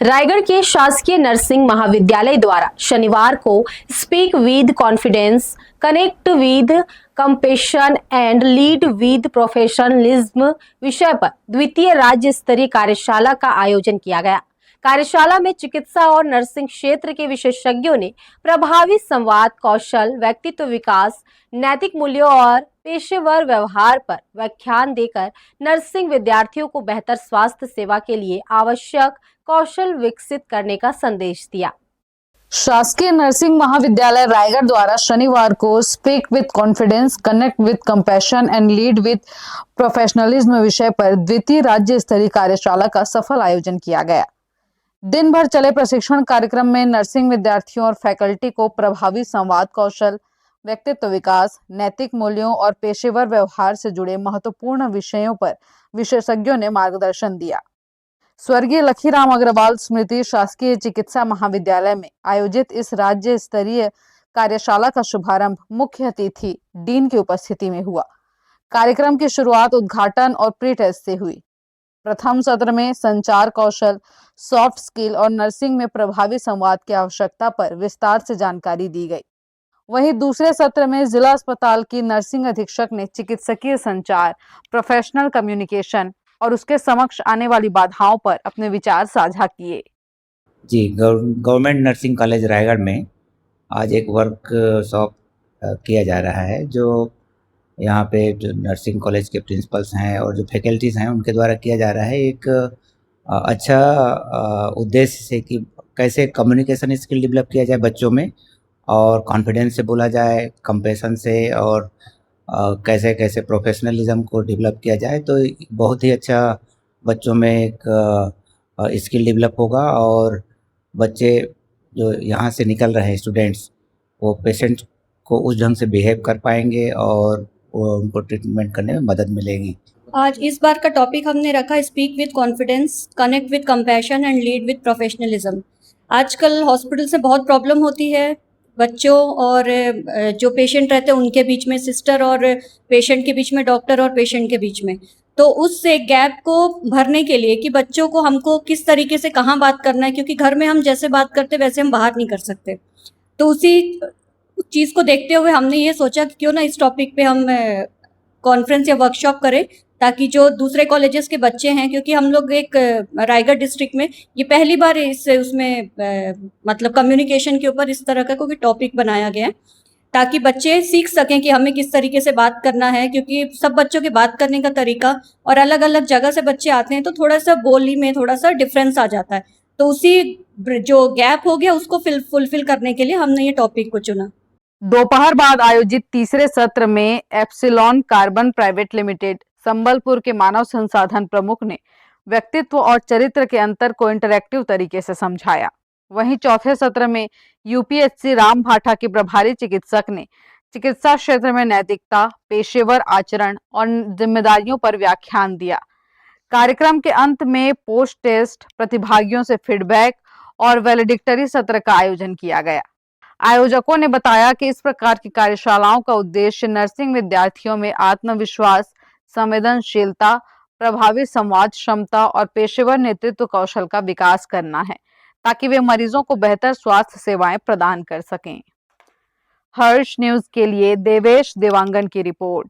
रायगढ़ के शासकीय नर्सिंग महाविद्यालय द्वारा शनिवार को speak with confidence, connect with compassion and lead with professionalism विषय पर द्वितीय राज्य स्तरीय कार्यशाला का आयोजन किया गया। कार्यशाला में चिकित्सा और नर्सिंग क्षेत्र के विशेषज्ञों ने प्रभावी संवाद कौशल, व्यक्तित्व विकास, नैतिक मूल्यों और पेशेवर व्यवहार पर व्याख्यान देकर नर्सिंग विद्यार्थियों को बेहतर स्वास्थ्य सेवा के लिए आवश्यक कौशल विकसित करने का संदेश दिया। शासकीय नर्सिंग महाविद्यालय रायगढ़ द्वारा शनिवार को speak with confidence, connect with compassion and lead with professionalism विषय पर द्वितीय राज्य स्तरीय कार्यशाला का सफल आयोजन किया गया। दिन भर चले प्रशिक्षण कार्यक्रम में नर्सिंग विद्यार्थियों और फैकल्टी को प्रभावी संवाद कौशल, व्यक्तित्व विकास, नैतिक मूल्यों और पेशेवर व्यवहार से जुड़े महत्वपूर्ण विषयों पर विशेषज्ञों ने मार्गदर्शन दिया। स्वर्गीय लखीराम अग्रवाल स्मृति शासकीय चिकित्सा महाविद्यालय में आयोजित इस राज्य स्तरीय कार्यशाला का शुभारंभ मुख्य अतिथि डीन की उपस्थिति में हुआ। कार्यक्रम की शुरुआत उद्घाटन और प्री टेस्ट से हुई। प्रथम सत्र में संचार कौशल, सॉफ्ट स्किल और नर्सिंग में प्रभावी संवाद की आवश्यकता पर विस्तार से जानकारी दी गई। वहीं दूसरे सत्र में जिला अस्पताल की नर्सिंग अधीक्षक ने चिकित्सकीय संचार, प्रोफेशनल कम्युनिकेशन और उसके समक्ष आने वाली बाधाओं पर अपने विचार साझा किए। जी, गवर्नमेंट नर्सिंग कॉलेज रायगढ़ में आज एक वर्कशॉप किया जा रहा है, जो यहाँ पे जो नर्सिंग कॉलेज के प्रिंसिपल्स हैं और जो फैकल्टीज़ हैं उनके द्वारा किया जा रहा है। एक अच्छा उद्देश्य से कि कैसे कम्युनिकेशन स्किल डेवलप किया जाए बच्चों में और कॉन्फिडेंस से बोला जाए, कंपैशन से और कैसे कैसे प्रोफेशनलिज्म को डेवलप किया जाए। तो बहुत ही अच्छा बच्चों में एक स्किल डेवलप होगा और बच्चे जो यहाँ से निकल रहे हैं स्टूडेंट्स, वो पेशेंट को उस ढंग से बिहेव कर पाएंगे और उनको ट्रीटमेंट करने में मदद मिलेगी। आज इस बार का टॉपिक हमने रखा speak with confidence, connect with compassion and lead with professionalism. आजकल हॉस्पिटल से बहुत प्रॉब्लम होती है बच्चों और जो पेशेंट रहते हैं उनके बीच में, सिस्टर और पेशेंट के बीच में, डॉक्टर और पेशेंट के बीच में। तो उस गैप को भरने के लिए कि बच्चों को हमको किस तरीके से कहाँ बात करना है, क्योंकि घर में हम जैसे बात करते वैसे हम बाहर नहीं कर सकते। तो उसी चीज़ को देखते हुए हमने ये सोचा कि क्यों ना इस टॉपिक पे हम कॉन्फ्रेंस या वर्कशॉप करें, ताकि जो दूसरे कॉलेजेस के बच्चे हैं, क्योंकि हम लोग एक रायगढ़ डिस्ट्रिक्ट में ये पहली बार उसमें मतलब कम्युनिकेशन के ऊपर इस तरह का कोई टॉपिक बनाया गया है, ताकि बच्चे सीख सकें कि हमें किस तरीके से बात करना है। क्योंकि सब बच्चों के बात करने का तरीका और अलग अलग जगह से बच्चे आते हैं, तो थोड़ा सा बोली में थोड़ा सा डिफरेंस आ जाता है। तो उसी जो गैप हो गया उसको फुलफिल करने के लिए हमने ये टॉपिक को चुना। दोपहर बाद आयोजित तीसरे सत्र में epsilon carbon private limited Sambalpur के मानव संसाधन प्रमुख ने व्यक्तित्व और चरित्र के अंतर को इंटरैक्टिव तरीके से समझाया। वहीं चौथे सत्र में यूपीएचसी राम भाठा के प्रभारी चिकित्सक ने चिकित्सा क्षेत्र में नैतिकता, पेशेवर आचरण और जिम्मेदारियों पर व्याख्यान दिया। कार्यक्रम के अंत में पोस्ट टेस्ट, प्रतिभागियों से फीडबैक और वैलिडिक्टरी सत्र का आयोजन किया गया। आयोजकों ने बताया कि इस प्रकार की कार्यशालाओं का उद्देश्य नर्सिंग विद्यार्थियों में आत्मविश्वास, संवेदनशीलता, प्रभावी संवाद क्षमता और पेशेवर नेतृत्व कौशल का विकास करना है, ताकि वे मरीजों को बेहतर स्वास्थ्य सेवाएं प्रदान कर सकें। हर्ष न्यूज के लिए देवेश देवांगन की रिपोर्ट।